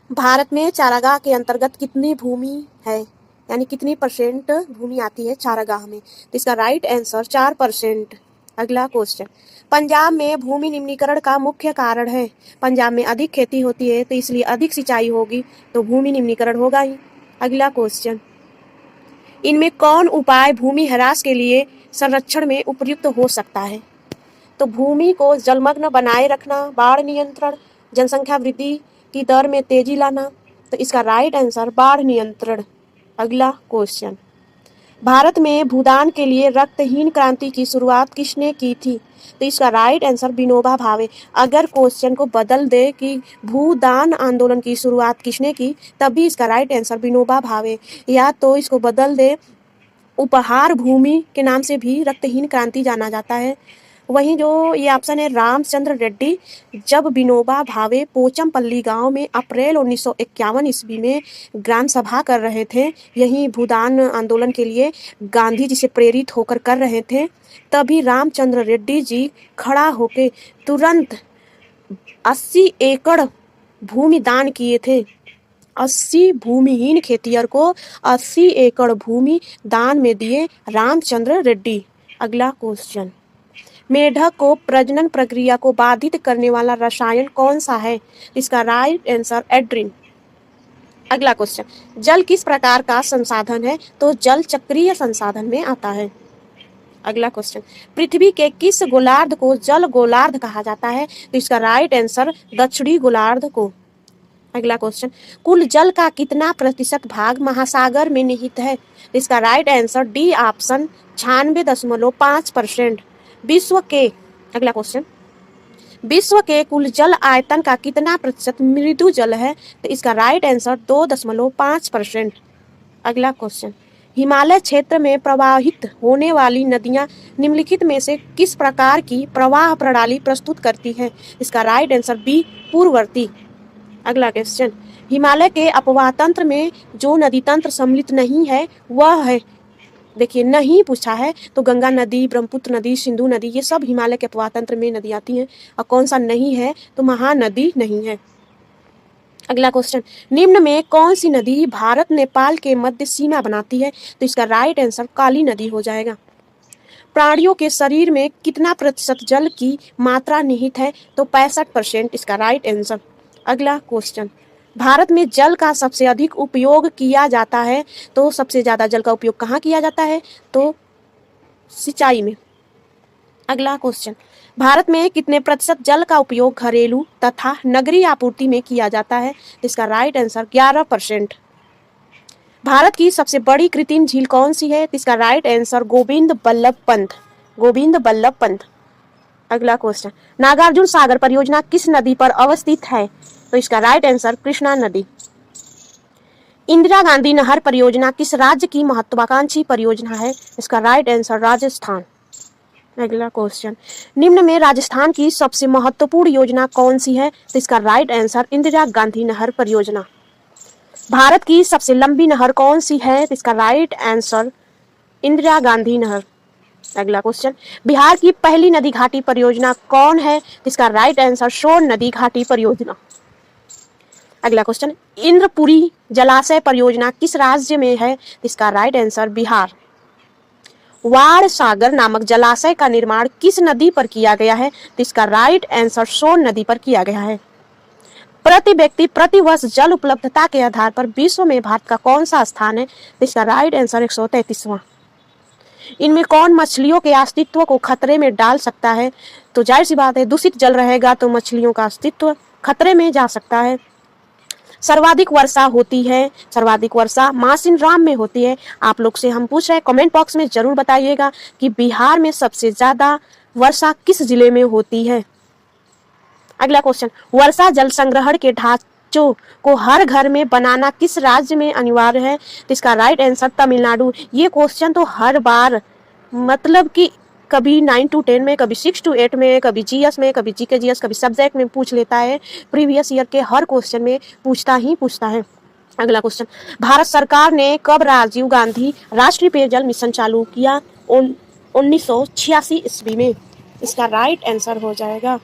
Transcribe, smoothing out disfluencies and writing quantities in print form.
भारत में चारागाह के अंतर्गत कितनी भूमि है, यानी कितनी परसेंट भूमि आती है चारागाह में? तो इसका राइट आंसर 4%। अगला क्वेश्चन, पंजाब में भूमि निम्नीकरण का मुख्य कारण है। पंजाब में अधिक खेती होती है तो इसलिए अधिक सिंचाई होगी, तो भूमि निम्नीकरण होगा ही। अगला क्वेश्चन, इनमें कौन उपाय भूमि ह्रास के लिए संरक्षण में उपयुक्त हो सकता है? तो भूमि को जलमग्न बनाए रखना, बाढ़ नियंत्रण, जनसंख्या वृद्धि की दर में तेजी लाना। तो इसका राइट आंसर बाढ़ नियंत्रण। अगला क्वेश्चन, भारत में भूदान के लिए रक्तहीन क्रांति की शुरुआत किसने की थी? तो इसका राइट आंसर विनोबा भावे। अगर क्वेश्चन को बदल दे कि भूदान आंदोलन की शुरुआत किसने की, तब भी इसका राइट आंसर विनोबा भावे, या तो इसको बदल दे उपहार भूमि के नाम से भी रक्तहीन क्रांति जाना जाता है। वहीं जो ये ऑप्शन है रामचंद्र रेड्डी, जब विनोबा भावे पोचमपल्ली गांव में अप्रैल 1951 ईस्वी में ग्राम सभा कर रहे थे, यही भूदान आंदोलन के लिए गांधी जी से प्रेरित होकर कर रहे थे, तभी रामचंद्र रेड्डी जी खड़ा होके तुरंत 80 एकड़ भूमि दान किए थे। 80 भूमिहीन खेतिहर को 80 एकड़ भूमि दान में दिए रामचंद्र रेड्डी। अगला क्वेश्चन, मेढक को प्रजनन प्रक्रिया को बाधित करने वाला रसायन कौन सा है? इसका राइट आंसर एड्रिन। अगला क्वेश्चन, जल किस प्रकार का संसाधन है? तो जल चक्रीय संसाधन में आता है। अगला क्वेश्चन, पृथ्वी के किस गोलार्ध को जल गोलार्ध कहा जाता है? तो इसका राइट आंसर दक्षिणी गोलार्ध को। अगला क्वेश्चन, कुल जल का कितना प्रतिशत भाग महासागर में निहित है? इसका राइट आंसर डी ऑप्शन 96.5%। विश्व के अगला क्वेश्चन, विश्व के कुल जल आयतन का कितना प्रतिशत मृदु जल है? तो इसका राइट आंसर 2.5%। अगला क्वेश्चन, हिमालय क्षेत्र में प्रवाहित होने वाली नदियां निम्नलिखित में से किस प्रकार की प्रवाह प्रणाली प्रस्तुत करती हैं? इसका राइट आंसर बी पूर्ववर्ती। अगला क्वेश्चन, हिमालय के अपवाह तंत्र में जो नदी तंत्र सम्मिलित नहीं है वह है, देखिए नहीं पूछा है, तो गंगा नदी, ब्रह्मपुत्र नदी, सिंधु नदी, ये सब हिमालय के अपवाह तंत्र में नदी आती हैं। और कौन सा नहीं है? तो महानदी नहीं है। अगला क्वेश्चन, निम्न में कौन सी नदी भारत नेपाल के मध्य सीमा बनाती है? तो इसका राइट आंसर काली नदी हो जाएगा। प्राणियों के शरीर में कितना प्रतिशत जल की मात्रा निहित है? तो 65%, इसका राइट आंसर। अगला क्वेश्चन, भारत में जल का सबसे अधिक उपयोग किया जाता है, तो सबसे ज्यादा जल का उपयोग कहाँ किया जाता है? तो सिंचाई में। अगला क्वेश्चन, भारत में कितने प्रतिशत जल का उपयोग घरेलू तथा नगरीय आपूर्ति में किया जाता है? इसका राइट आंसर 11%। भारत की सबसे बड़ी कृत्रिम झील कौन सी है? इसका राइट आंसर गोविंद बल्लभ पंत। गोविंद बल्लभ पंत। अगला क्वेश्चन, नागार्जुन सागर परियोजना किस नदी पर अवस्थित है? तो इसका राइट आंसर कृष्णा नदी। इंदिरा गांधी नहर परियोजना किस राज्य की महत्वाकांक्षी परियोजना है? इसका राइट आंसर राजस्थान। अगला क्वेश्चन, निम्न में राजस्थान की सबसे महत्वपूर्ण योजना कौन सी है? तो इसका राइट आंसर इंदिरा गांधी नहर परियोजना। भारत की सबसे लंबी नहर कौन सी है? तो इसका राइट आंसर इंदिरा गांधी नहर। अगला क्वेश्चन, बिहार की पहली नदी घाटी परियोजना कौन है? इसका राइट आंसर सोन नदी घाटी परियोजना। अगला क्वेश्चन, इंद्रपुरी जलाशय परियोजना किस राज्य में है? इसका राइट आंसर बिहार। वाड़ सागर नामक जलाशय का निर्माण किस नदी पर किया गया है? तो इसका राइट आंसर सोन नदी पर किया गया है। प्रति व्यक्ति प्रति वर्ष जल उपलब्धता के आधार पर विश्व में भारत का कौन सा स्थान है? तो इसका राइट आंसर 133वां। इनमें कौन मछलियों के अस्तित्व को खतरे में डाल सकता है? तो जाहिर सी बात है, दूषित जल रहेगा तो मछलियों का अस्तित्व खतरे में जा सकता है। सर्वाधिक वर्षा होती है, सर्वाधिक वर्षा मासिनराम में होती है। आप लोग से हम पूछ रहे हैं, कमेंट बॉक्स में जरूर बताइएगा कि बिहार में सबसे ज्यादा वर्षा किस जिले में होती है। अगला क्वेश्चन, वर्षा जल संग्रहण के ढांचों को हर घर में बनाना किस राज्य में अनिवार्य है? तो इसका राइट आंसर तमिलनाडु। ये क्वेश्चन तो हर बार मतलब कि कभी 9 to 10 में, कभी 6 to 8 में, कभी जीएस में, कभी जीके जीएस, कभी सब्जेक्ट में पूछ लेता है। प्रीवियस ईयर के हर क्वेश्चन में पूछता है। अगला क्वेश्चन, भारत सरकार ने कब राजीव गांधी राष्ट्रीय पेयजल मिशन चालू किया? 1986 ईस्वी में। इसका राइट आंसर हो जाएगा